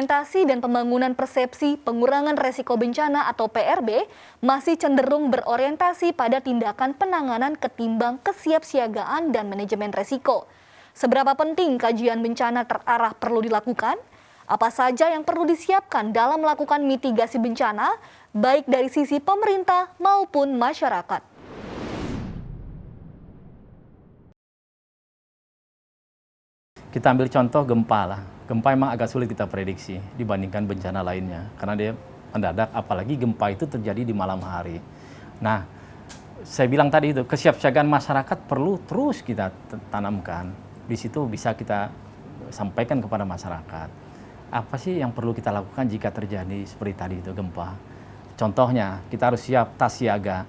Implementasi dan pembangunan persepsi pengurangan resiko bencana atau PRB masih cenderung berorientasi pada tindakan penanganan ketimbang kesiapsiagaan dan manajemen resiko. Seberapa penting kajian bencana terarah perlu dilakukan? Apa saja yang perlu disiapkan dalam melakukan mitigasi bencana, baik dari sisi pemerintah maupun masyarakat? Kita ambil contoh gempa lah. Gempa memang agak sulit kita prediksi dibandingkan bencana lainnya. Karena dia mendadak, apalagi gempa itu terjadi di malam hari. Nah, saya bilang tadi itu, kesiapsiagaan masyarakat perlu terus kita tanamkan. Di situ bisa kita sampaikan kepada masyarakat. Apa sih yang perlu kita lakukan jika terjadi seperti tadi itu gempa? Contohnya, kita harus siap tas siaga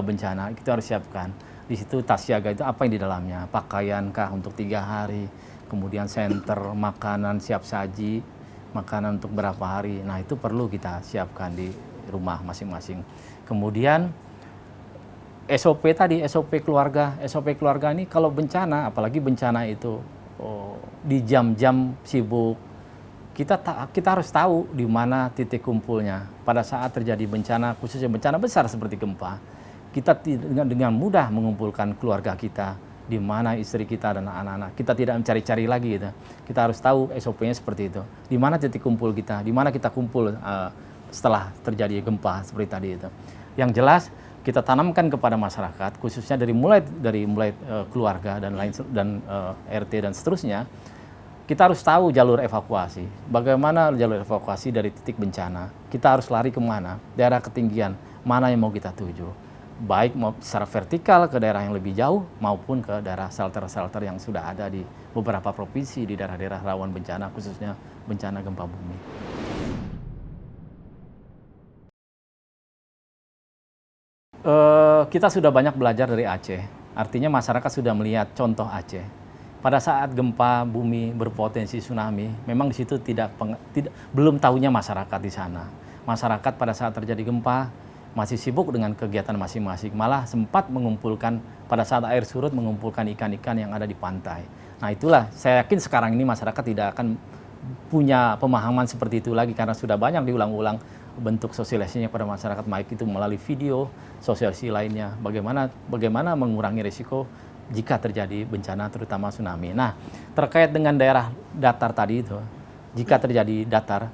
bencana, kita harus siapkan. Di situ tas siaga itu apa yang di dalamnya? Pakaiankah untuk 3 hari? Kemudian senter, makanan siap saji, makanan untuk berapa hari. Nah, itu perlu kita siapkan di rumah masing-masing. Kemudian SOP tadi, SOP keluarga ini kalau bencana, apalagi bencana itu di jam-jam sibuk, kita harus tahu di mana titik kumpulnya. Pada saat terjadi bencana, khususnya bencana besar seperti gempa, kita dengan mudah mengumpulkan keluarga kita, di mana istri kita dan anak-anak. Kita tidak mencari-cari lagi gitu. Kita harus tahu SOP-nya seperti itu. Di mana titik kumpul kita, di mana kita kumpul setelah terjadi gempa seperti tadi itu. Yang jelas kita tanamkan kepada masyarakat, khususnya dari mulai keluarga dan RT dan seterusnya. Kita harus tahu jalur evakuasi. Bagaimana jalur evakuasi dari titik bencana? Kita harus lari kemana? Daerah ketinggian mana yang mau kita tuju? Baik secara vertikal ke daerah yang lebih jauh maupun ke daerah shelter-shelter yang sudah ada di beberapa provinsi di daerah-daerah rawan bencana, khususnya bencana gempa bumi. Kita sudah banyak belajar dari Aceh, artinya masyarakat sudah melihat contoh Aceh. Pada saat gempa bumi berpotensi tsunami, memang di situ belum tahunya masyarakat di sana. Masyarakat pada saat terjadi gempa masih sibuk dengan kegiatan masing-masing, malah sempat mengumpulkan pada saat air surut mengumpulkan ikan-ikan yang ada di pantai. Nah, itulah saya yakin sekarang ini masyarakat tidak akan punya pemahaman seperti itu lagi karena sudah banyak diulang-ulang bentuk sosialisasinya pada masyarakat, baik itu melalui video, sosialisasi lainnya, bagaimana mengurangi risiko jika terjadi bencana terutama tsunami. Nah, terkait dengan daerah datar tadi itu, jika terjadi datar,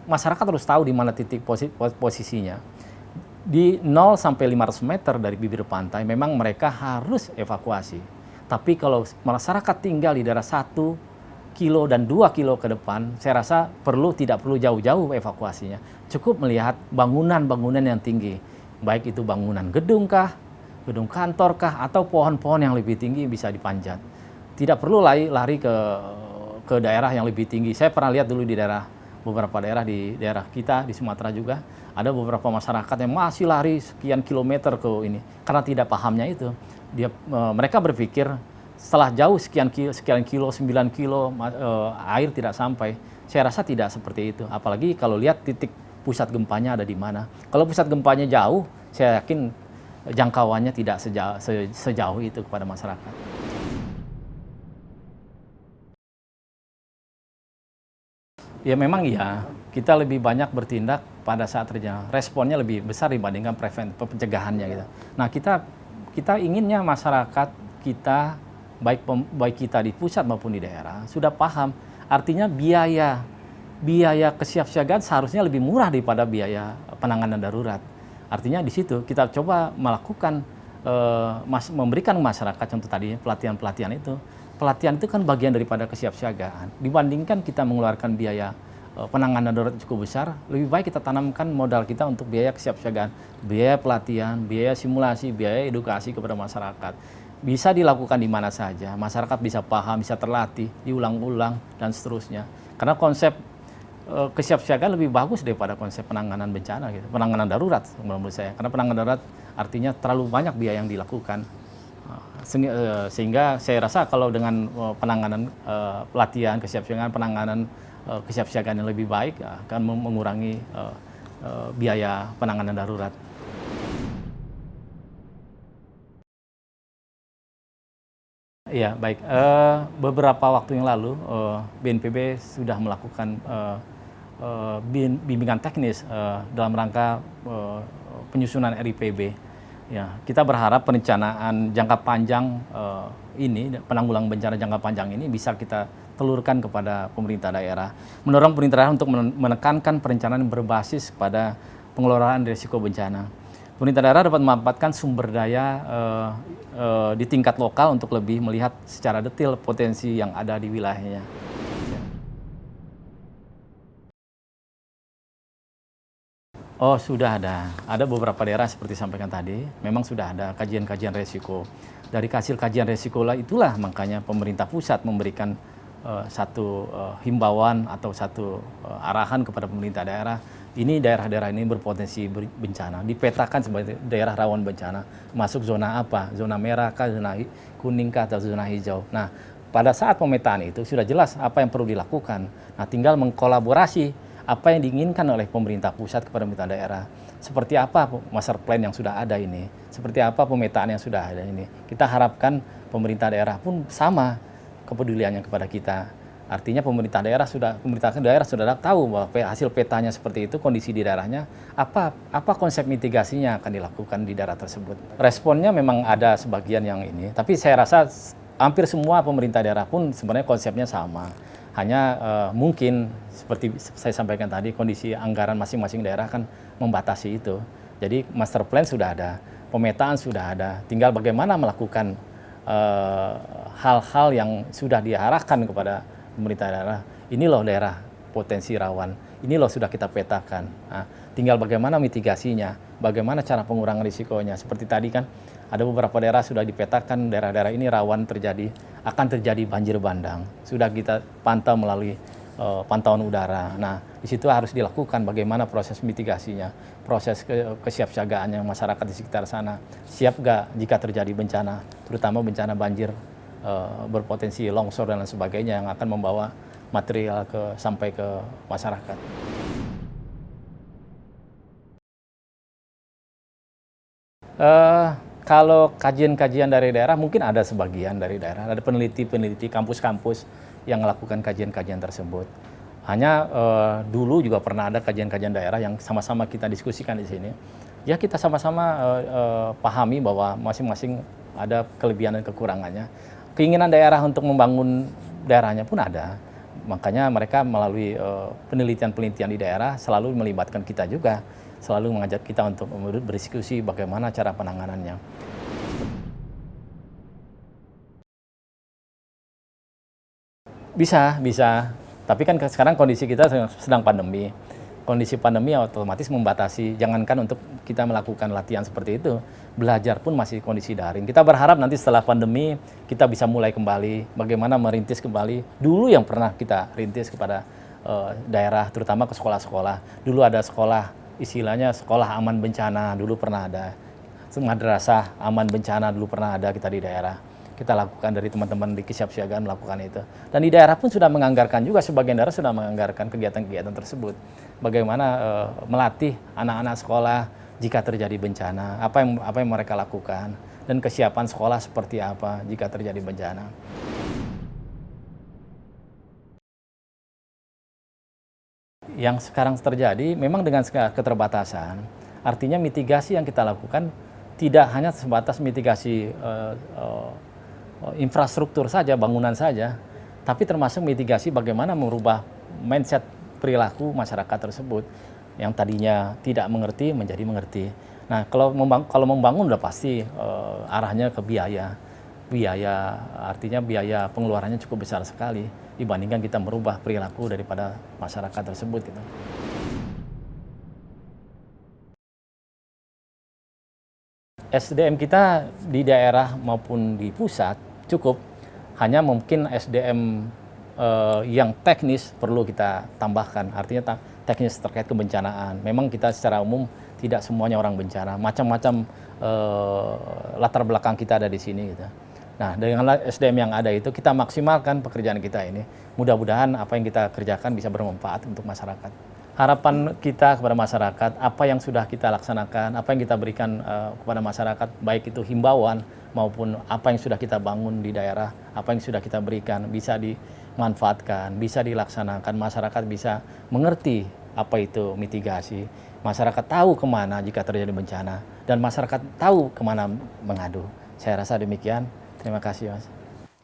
masyarakat harus tahu di mana titik posisinya. Di 0 sampai 500 meter dari bibir pantai memang mereka harus evakuasi. Tapi kalau masyarakat tinggal di daerah 1 kilo dan 2 kilo ke depan, saya rasa tidak perlu jauh-jauh evakuasinya. Cukup melihat bangunan-bangunan yang tinggi. Baik itu bangunan gedung kantor atau pohon-pohon yang lebih tinggi bisa dipanjat. Tidak perlu lari ke daerah yang lebih tinggi. Saya pernah lihat dulu di beberapa daerah di daerah kita di Sumatera juga ada beberapa masyarakat yang masih lari sekian kilometer ke ini karena tidak pahamnya itu. Mereka berpikir setelah jauh sekian kilo 9 kilo air tidak sampai. Saya rasa tidak seperti itu. Apalagi kalau lihat titik pusat gempanya ada di mana. Kalau pusat gempanya jauh, saya yakin jangkauannya tidak sejauh itu kepada masyarakat. Ya memang iya, kita lebih banyak bertindak pada saat terjadi. Responnya lebih besar dibandingkan pencegahannya gitu. Nah, kita inginnya masyarakat kita baik kita di pusat maupun di daerah sudah paham. Artinya biaya kesiapsiagaan seharusnya lebih murah daripada biaya penanganan darurat. Artinya di situ kita coba melakukan memberikan masyarakat contoh tadi pelatihan itu. Pelatihan itu kan bagian daripada kesiapsiagaan. Dibandingkan kita mengeluarkan biaya penanganan darurat cukup besar, lebih baik kita tanamkan modal kita untuk biaya kesiapsiagaan, biaya pelatihan, biaya simulasi, biaya edukasi kepada masyarakat. Bisa dilakukan di mana saja, masyarakat bisa paham, bisa terlatih, diulang-ulang, dan seterusnya. Karena konsep kesiapsiagaan lebih bagus daripada konsep penanganan bencana, gitu. Penanganan darurat menurut saya. Karena penanganan darurat artinya terlalu banyak biaya yang dilakukan. Sehingga saya rasa kalau dengan penanganan pelatihan kesiapsiagaan yang lebih baik akan mengurangi biaya penanganan darurat. Iya, baik. Beberapa waktu yang lalu, BNPB sudah melakukan bimbingan teknis dalam rangka penyusunan RIPB. Ya, kita berharap perencanaan jangka panjang ini, penanggulangan bencana jangka panjang ini bisa kita telurkan kepada pemerintah daerah. Mendorong pemerintah daerah untuk menekankan perencanaan yang berbasis pada pengelolaan risiko bencana. Pemerintah daerah dapat memanfaatkan sumber daya di tingkat lokal untuk lebih melihat secara detail potensi yang ada di wilayahnya. Oh, sudah ada. Ada beberapa daerah seperti sampaikan tadi, memang sudah ada kajian-kajian resiko. Dari hasil kajian resiko lah itulah makanya pemerintah pusat memberikan satu himbauan atau satu arahan kepada pemerintah daerah. Ini daerah-daerah ini berpotensi bencana, dipetakan sebagai daerah rawan bencana. Masuk zona apa? Zona merah kah, zona kuning kah, atau zona hijau. Nah, pada saat pemetaan itu sudah jelas apa yang perlu dilakukan. Nah, tinggal mengkolaborasi apa yang diinginkan oleh pemerintah pusat kepada pemerintah daerah. Seperti apa master plan yang sudah ada ini, seperti apa pemetaan yang sudah ada ini. Kita harapkan pemerintah daerah pun sama kepeduliannya kepada kita. Artinya pemerintah daerah sudah tahu bahwa hasil petanya seperti itu, kondisi di daerahnya, apa konsep mitigasinya akan dilakukan di daerah tersebut. Responnya memang ada sebagian yang ini, tapi saya rasa hampir semua pemerintah daerah pun sebenarnya konsepnya sama. Hanya mungkin seperti saya sampaikan tadi, kondisi anggaran masing-masing daerah kan membatasi itu. Jadi master plan sudah ada, pemetaan sudah ada, tinggal bagaimana melakukan hal-hal yang sudah diarahkan kepada pemerintah daerah. Ini loh daerah potensi rawan, ini loh sudah kita petakan. Nah, tinggal bagaimana mitigasinya, bagaimana cara pengurangan risikonya. Seperti tadi kan ada beberapa daerah sudah dipetakan, daerah-daerah ini rawan akan terjadi banjir bandang. Sudah kita pantau melalui pantauan udara. Nah, di situ harus dilakukan bagaimana proses mitigasinya, proses kesiapsiagaannya masyarakat di sekitar sana. Siap nggak jika terjadi bencana, terutama bencana banjir berpotensi longsor dan lain sebagainya yang akan membawa material sampai ke masyarakat. Kalau kajian-kajian dari daerah, mungkin ada sebagian dari daerah, ada peneliti-peneliti kampus-kampus yang melakukan kajian-kajian tersebut. Hanya dulu juga pernah ada kajian-kajian daerah yang sama-sama kita diskusikan di sini. Ya kita sama-sama pahami bahwa masing-masing ada kelebihan dan kekurangannya. Keinginan daerah untuk membangun daerahnya pun ada. Makanya mereka melalui penelitian-penelitian di daerah selalu melibatkan kita juga, selalu mengajak kita untuk berdiskusi bagaimana cara penanganannya. Bisa. Tapi kan sekarang kondisi kita sedang pandemi. Kondisi pandemi otomatis membatasi, jangankan untuk kita melakukan latihan seperti itu, belajar pun masih kondisi daring. Kita berharap nanti setelah pandemi kita bisa mulai kembali, bagaimana merintis kembali dulu yang pernah kita rintis kepada daerah, terutama ke sekolah-sekolah. Dulu ada sekolah, istilahnya sekolah aman bencana, dulu pernah ada. Madrasah aman bencana dulu pernah ada kita di daerah. Kita lakukan dari teman-teman di kesiapsiagaan melakukan itu. Dan di daerah pun sudah menganggarkan juga, sebagian daerah sudah menganggarkan kegiatan-kegiatan tersebut. Bagaimana melatih anak-anak sekolah jika terjadi bencana, apa yang mereka lakukan, dan kesiapan sekolah seperti apa jika terjadi bencana. Yang sekarang terjadi memang dengan keterbatasan, artinya mitigasi yang kita lakukan tidak hanya sebatas mitigasi infrastruktur saja, bangunan saja, tapi termasuk mitigasi bagaimana merubah mindset perilaku masyarakat tersebut yang tadinya tidak mengerti menjadi mengerti. Nah, kalau membangun udah pasti arahnya ke biaya artinya biaya pengeluarannya cukup besar sekali dibandingkan kita merubah perilaku daripada masyarakat tersebut gitu. SDM kita di daerah maupun di pusat cukup, hanya mungkin SDM yang teknis perlu kita tambahkan, artinya teknis terkait kebencanaan. Memang kita secara umum tidak semuanya orang bencana, macam-macam latar belakang kita ada di sini gitu. Nah, dengan SDM yang ada itu kita maksimalkan pekerjaan kita ini. Mudah-mudahan apa yang kita kerjakan bisa bermanfaat untuk masyarakat. Harapan kita kepada masyarakat, apa yang sudah kita laksanakan, apa yang kita berikan kepada masyarakat, baik itu himbauan maupun apa yang sudah kita bangun di daerah, apa yang sudah kita berikan bisa dimanfaatkan, bisa dilaksanakan, masyarakat bisa mengerti apa itu mitigasi, masyarakat tahu kemana jika terjadi bencana, dan masyarakat tahu kemana mengadu. Saya rasa demikian. Terima kasih, Mas.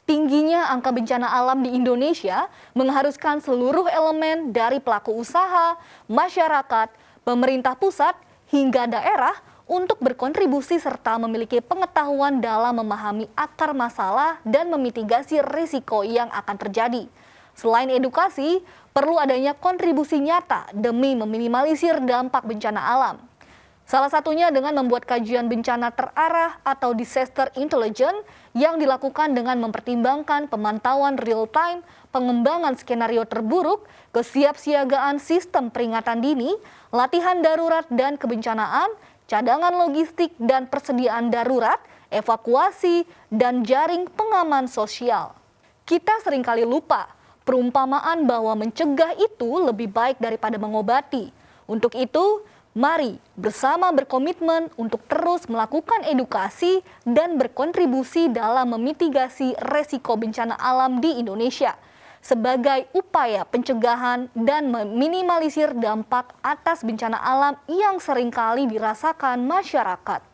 Tingginya angka bencana alam di Indonesia mengharuskan seluruh elemen dari pelaku usaha, masyarakat, pemerintah pusat, hingga daerah untuk berkontribusi serta memiliki pengetahuan dalam memahami akar masalah dan memitigasi risiko yang akan terjadi. Selain edukasi, perlu adanya kontribusi nyata demi meminimalisir dampak bencana alam. Salah satunya dengan membuat kajian bencana terarah atau disaster intelligence yang dilakukan dengan mempertimbangkan pemantauan real-time, pengembangan skenario terburuk, kesiapsiagaan sistem peringatan dini, latihan darurat dan kebencanaan, cadangan logistik dan persediaan darurat, evakuasi, dan jaring pengaman sosial. Kita seringkali lupa perumpamaan bahwa mencegah itu lebih baik daripada mengobati. Untuk itu, mari bersama berkomitmen untuk terus melakukan edukasi dan berkontribusi dalam memitigasi resiko bencana alam di Indonesia sebagai upaya pencegahan dan meminimalisir dampak atas bencana alam yang seringkali dirasakan masyarakat.